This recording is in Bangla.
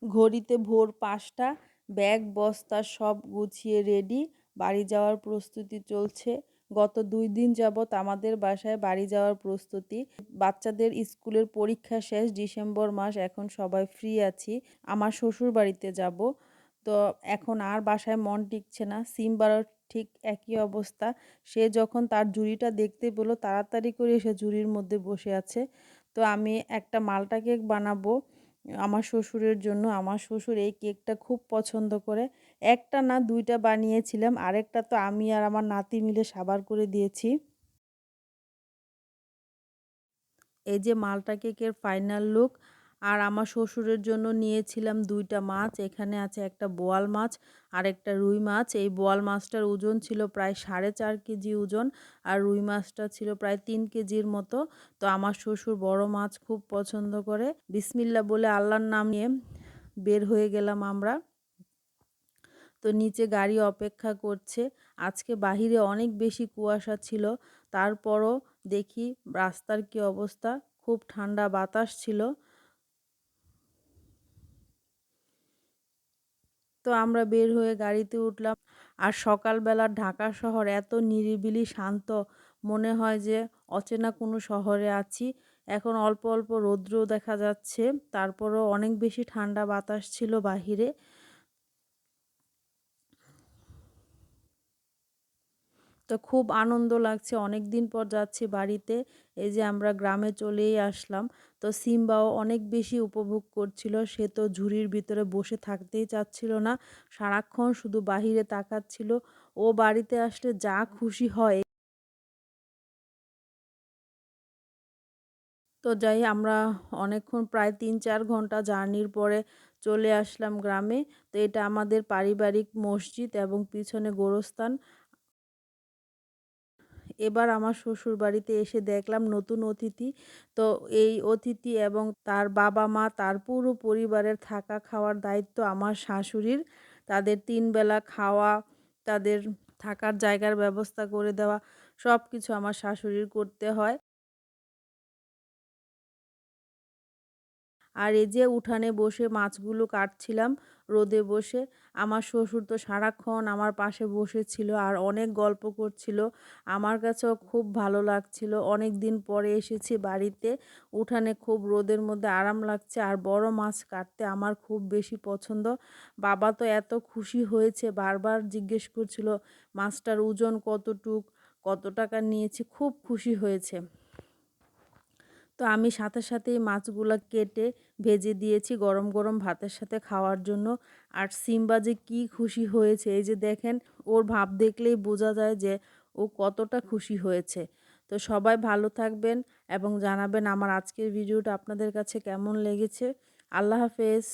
ঘড়িতে ভোর ৫টা, ব্যাগ বস্তা সব গুছিয়ে রেডি, বাড়ি যাওয়ার প্রস্তুতি চলছে। গত ২ দিন যাবৎ আমাদের বাসায় বাড়ি যাওয়ার প্রস্তুতি। বাচ্চাদের স্কুলের পরীক্ষা শেষ, ডিসেম্বর মাস, এখন সবাই ফ্রি আছি। আমার শ্বশুর বাড়িতে যাব। তো এখন আর বাসায় মন টিকছে না। সিম্বারও ঠিক একই অবস্থা। সে যখন তার ঝুড়িটা দেখতে পেল তাড়াতাড়ি করে সে ঝুড়ির মধ্যে বসে আছে। তো আমি একটা মালটা কেক বানাবো আমার শ্বশুরের জন্য। আমার শ্বশুর এই কেকটা খুব পছন্দ করে। একটা না ২টা বানিয়েছিলাম, আরেকটা তো আমি আর আমার নাতি মিলে সাবার করে দিয়েছি। এই যে মালটা কেকের ফাইনাল লুক। আর আমার শ্বশুরের জন্য নিয়েছিলাম ২টা মাছ। এখানে আছে একটা বোয়াল মাছ আর একটা রুই মাছ। এই বোয়াল মাছটার ওজন ছিল প্রায় ৪.৫ কেজি ওজন, আর রুই মাছটা ছিল প্রায় ৩ কেজির মতো। তো আমার শ্বশুর বড় মাছ খুব পছন্দ করে। বিসমিল্লাহ বলে আল্লাহর নাম নিয়ে বের হয়ে গেলাম আমরা। তো নিচে গাড়ি অপেক্ষা করছে। আজকে বাহিরে অনেক বেশি কুয়াশা ছিল, তারপরও দেখি রাস্তার কি অবস্থা। খুব ঠান্ডা বাতাস ছিল। তো আমরা বের হয়ে গাড়িতে উঠলাম। আর সকালবেলা ঢাকা শহর এত নিরিবিলি শান্ত, মনে হয় যে অচেনা কোনো শহরে আছি। এখন অল্প অল্প রৌদ্রও দেখা যাচ্ছে, তারপরও অনেক বেশি ঠান্ডা বাতাস ছিল বাহিরে। তো খুব আনন্দ লাগছে, অনেক দিন পর যাচ্ছি বাড়িতে। এই যে আমরা গ্রামে চলেই আসলাম। তো সিম্বাও অনেক বেশি উপভোগ করছিল। সে তো ঝুড়ির ভিতরে বসে থাকতেই চাচ্ছিল না, সারাক্ষণ শুধু বাহিরে তাকাচ্ছিল। ও বাড়িতে আসলে যা খুশি হয়। তো যাই, আমরা অনেকক্ষণ প্রায় ৩-৪ ঘন্টা জার্নির পরে চলে আসলাম গ্রামে। তো এটা আমাদের পারিবারিক মসজিদ এবং পিছনে গোরস্থান। এবার আমার শ্বশুরবাড়িতে এসে দেখলাম নতুন অতিথি। তো এই অতিথি এবং তার বাবা-মা, তার পুরো পরিবারের থাকা খাওয়ার দায়িত্ব আমার শাশুড়ির। তাদের ৩ বেলা খাওয়া, তাদের থাকার জায়গার ব্যবস্থা করে দেওয়া, সবকিছু আমার শাশুড়ির করতে হয়। আর এই যে উঠানে বসে মাছগুলো কাটছিলাম রোদে বসে। আমার শ্বশুর তো সারাক্ষণ আমার পাশে বসেছিল আর অনেক গল্প করছিল। আমার কাছেও খুব ভালো লাগছিল। অনেক দিন পরে এসেছি বাড়িতে। উঠানে খুব রোদের মধ্যে আরাম লাগছে, আর বড় মাছ কাটতে আমার খুব বেশি পছন্দ। বাবা তো এত খুশি হয়েছে, বারবার জিজ্ঞেস করছিল মাছটার ওজন কতটুক, কত টাকা নিয়েছি, খুব খুশি হয়েছে। তো আমি সাথে সাথেই মাছগুলা কেটে ভেজে দিয়েছি গরম গরম ভাতের সাথে খাওয়ার জন্য। আর সিম্বা যে কি খুশি হয়েছে, এই যে দেখেন, ওর ভাব দেখলেই বোঝা যায় যে ও কতটা খুশি হয়েছে। তো সবাই ভালো থাকবেন এবং জানাবেন আমার আজকের ভিডিওটা আপনাদের কাছে কেমন লেগেছে। আল্লাহ হাফেজ।